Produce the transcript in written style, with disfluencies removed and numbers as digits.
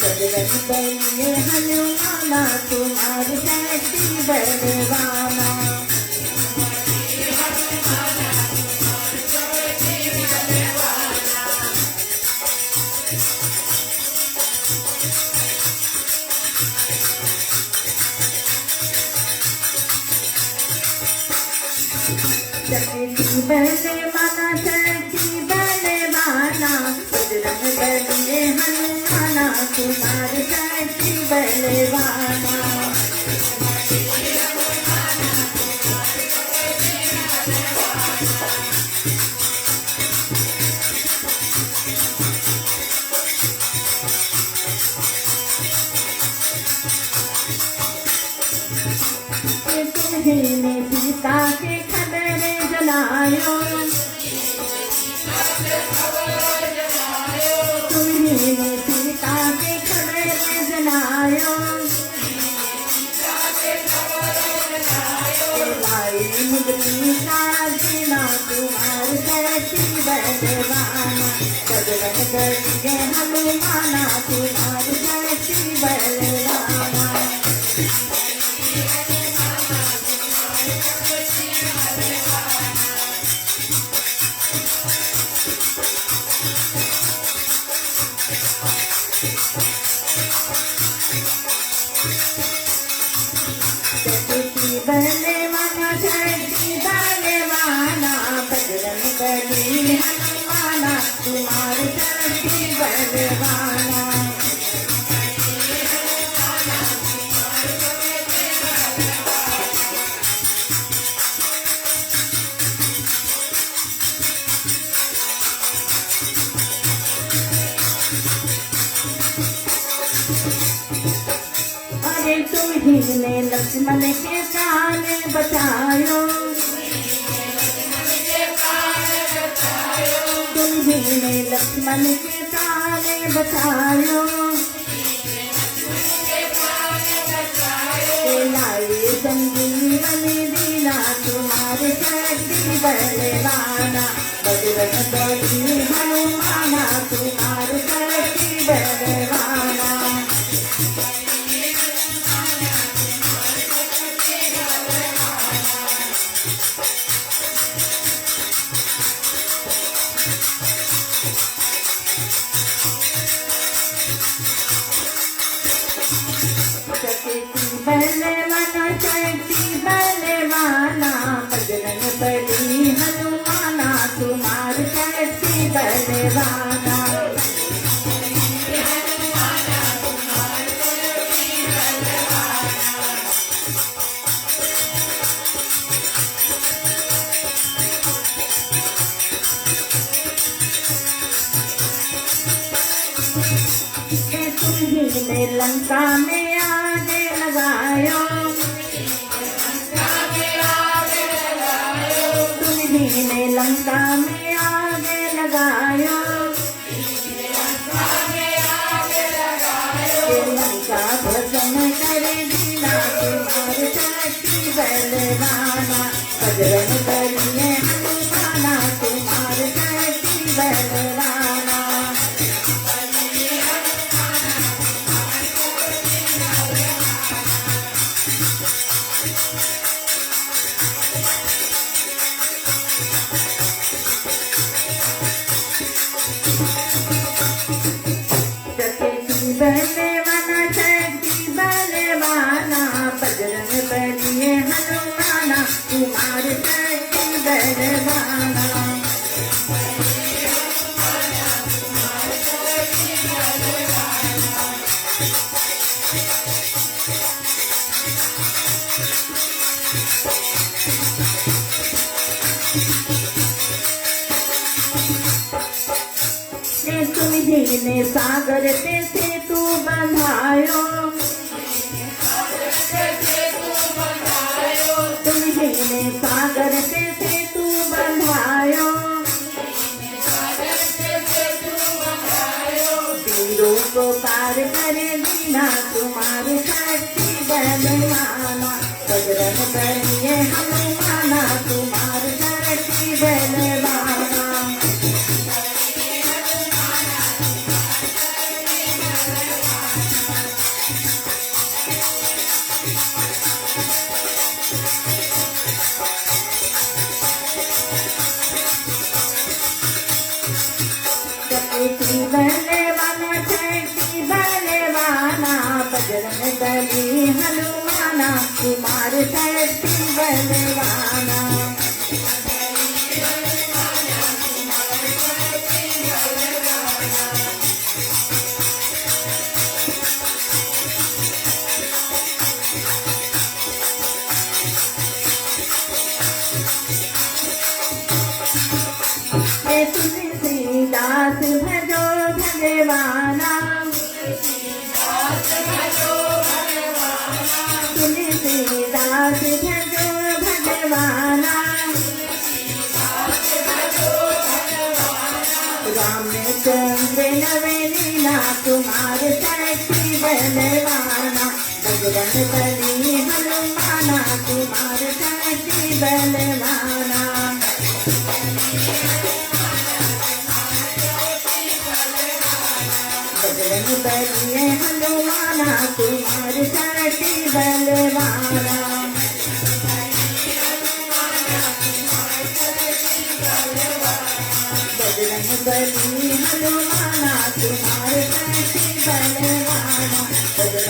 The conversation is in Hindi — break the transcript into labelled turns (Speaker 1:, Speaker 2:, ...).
Speaker 1: बजरंग बली हनुमाना तुम्हारी शक्ति बलवाना। शक्ति बलवाना शक्ति बलवाना बजरंग बली हनुमाना तुम्हारी शक्ति बलवाना। तुम्हें सीता के खबर जलायो, तुम्हें सीता के खबर जलायो, लाई मुद्री का बिना तुम्हारी शक्ति बलवाना। बजरंग बली हनुमाना तुम्हारी शक्ति बलवाना। शक्ति बलवाना शक्ति बलवाना बजरंग बली हनुमाना तुम्हारी शक्ति बलवाना। अरे तुम्हें लक्ष्मण के प्राण बचायो, तुम्हें लक्ष्मण के प्राण बचायो, लाई संजीवनी दीना तुम्हारे शक्ति बलवाना। बजरंग बली हनुमाना तुम्हारे शक्ति बलवाना। शक्ति बलवाना शक्ति बलवाना बजरंग बली हनुमाना तुम्हारी शक्ति बलवाना। तुम्हें लंका में आग लगायो, तुम्हें लंका में आग लगायो, लंका भस्म कर दीना तुम्हारी शक्ति बलवाना। बजरंग बली हनुमाना तुम्हारी शक्ति बलवाना। शक्ति बलवाना शक्ति बलवाना बजरंग बली हनुमाना तुम्हारी शक्ति बलवाना। तुम्हें सागर पे सेतु बंधायो, तुम्हें सागर पे सेतु बंधायो, वीरों को पार करे दीना तुम्हारी शक्ति बलवाना। बजरंग बली हनुमाना तुम्हारी शक्ति बलवाना। बलवाना शक्ति बलवाना शक्ति बलवाना बजरंग बली हनुमाना कुमार शक्ति बलवाना तुलसीदास भजो भगवाना तुलसीदास भजो भगवाना रामचंद्र नवनीना कुमार शक्ति बलवाना बजरंग बली हनुमाना कुमार शक्ति बलवाना बजरंग बली हनुमाना कुमार शक्ति बलवाना बजरंग बली हनुमाना कुमार शक्ति बलवाना